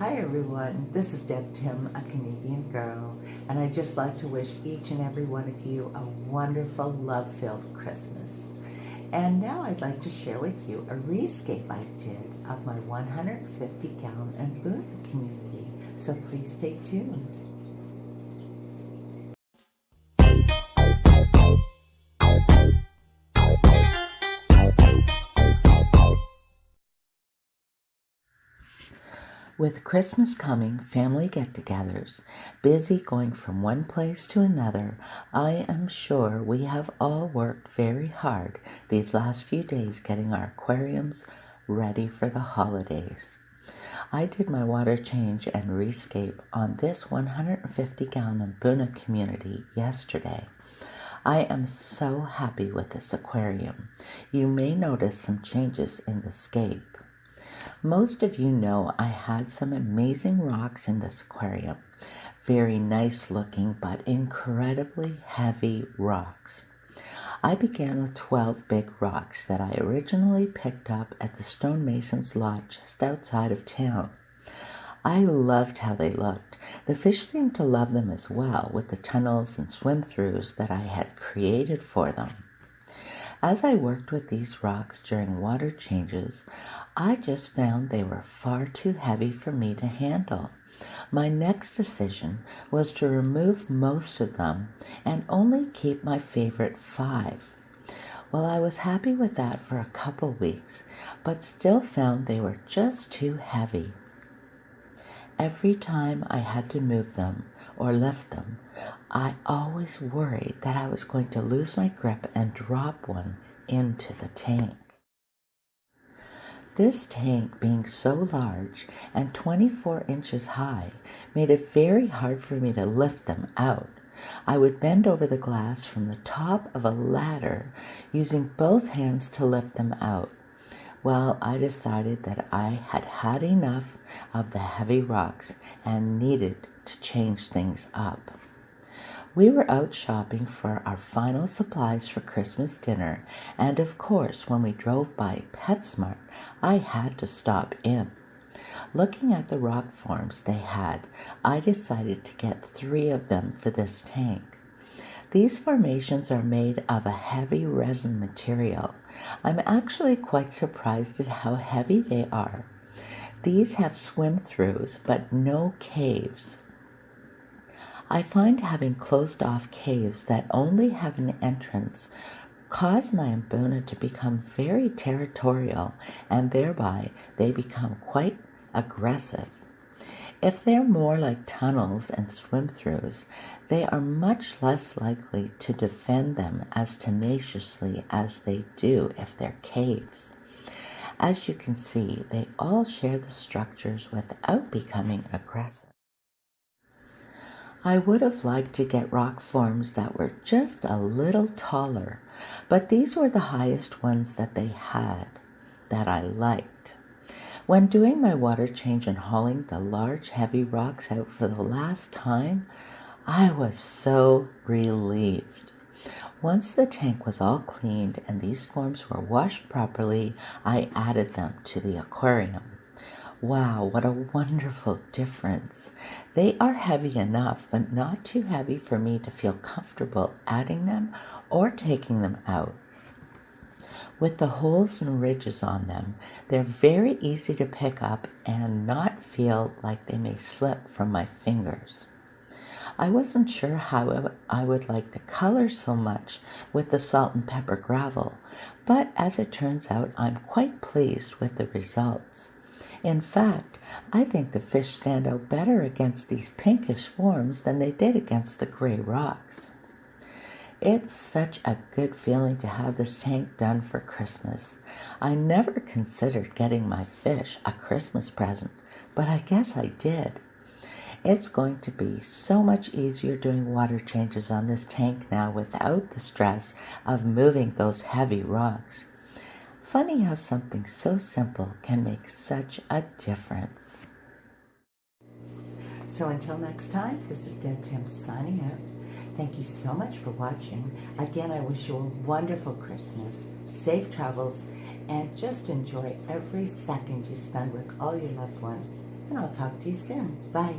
Hi everyone, this is Deb Tim, a Canadian girl, and I'd just like to wish each and every one of you a wonderful, love-filled Christmas. And now I'd like to share with you a rescape I did of my 150-gallon Mbuna community, so please stay tuned. With Christmas coming, family get-togethers, busy going from one place to another, I am sure we have all worked very hard these last few days getting our aquariums ready for the holidays. I did my water change and rescape on this 150-gallon Mbuna community yesterday. I am so happy with this aquarium. You may notice some changes in the scape. Most of you know I had some amazing rocks in this aquarium. Very nice looking but incredibly heavy rocks. I began with 12 big rocks that I originally picked up at the stonemason's lodge just outside of town. I loved how they looked. The fish seemed to love them as well, with the tunnels and swim-throughs that I had created for them. As I worked with these rocks during water changes, I just found they were far too heavy for me to handle. My next decision was to remove most of them and only keep my favorite 5. Well, I was happy with that for a couple weeks, but still found they were just too heavy. Every time I had to move them or lift them, I always worried that I was going to lose my grip and drop one into the tank. This tank, being so large and 24 inches high, made it very hard for me to lift them out. I would bend over the glass from the top of a ladder, using both hands to lift them out. Well, I decided that I had had enough of the heavy rocks and needed to change things up. We were out shopping for our final supplies for Christmas dinner, and of course, when we drove by PetSmart, I had to stop in. Looking at the rock forms they had, I decided to get 3 of them for this tank. These formations are made of a heavy resin material. I'm actually quite surprised at how heavy they are. These have swim-throughs, but no caves. I find having closed-off caves that only have an entrance cause my Mbuna to become very territorial, and thereby they become quite aggressive. If they're more like tunnels and swim-throughs, they are much less likely to defend them as tenaciously as they do if they're caves. As you can see, they all share the structures without becoming aggressive. I would have liked to get rock forms that were just a little taller, but these were the highest ones that they had that I liked. When doing my water change and hauling the large heavy rocks out for the last time, I was so relieved. Once the tank was all cleaned and these forms were washed properly, I added them to the aquarium. Wow, what a wonderful difference. They are heavy enough, but not too heavy for me to feel comfortable adding them or taking them out. With the holes and ridges on them, they're very easy to pick up and not feel like they may slip from my fingers. I wasn't sure how I would like the color so much with the salt and pepper gravel, but as it turns out, I'm quite pleased with the results. In fact, I think the fish stand out better against these pinkish forms than they did against the gray rocks. It's such a good feeling to have this tank done for Christmas. I never considered getting my fish a Christmas present, but I guess I did. It's going to be so much easier doing water changes on this tank now without the stress of moving those heavy rocks. Funny how something so simple can make such a difference. So until next time, this is Deb Tim signing out. Thank you so much for watching. Again, I wish you a wonderful Christmas, safe travels, and just enjoy every second you spend with all your loved ones. and I'll talk to you soon. Bye.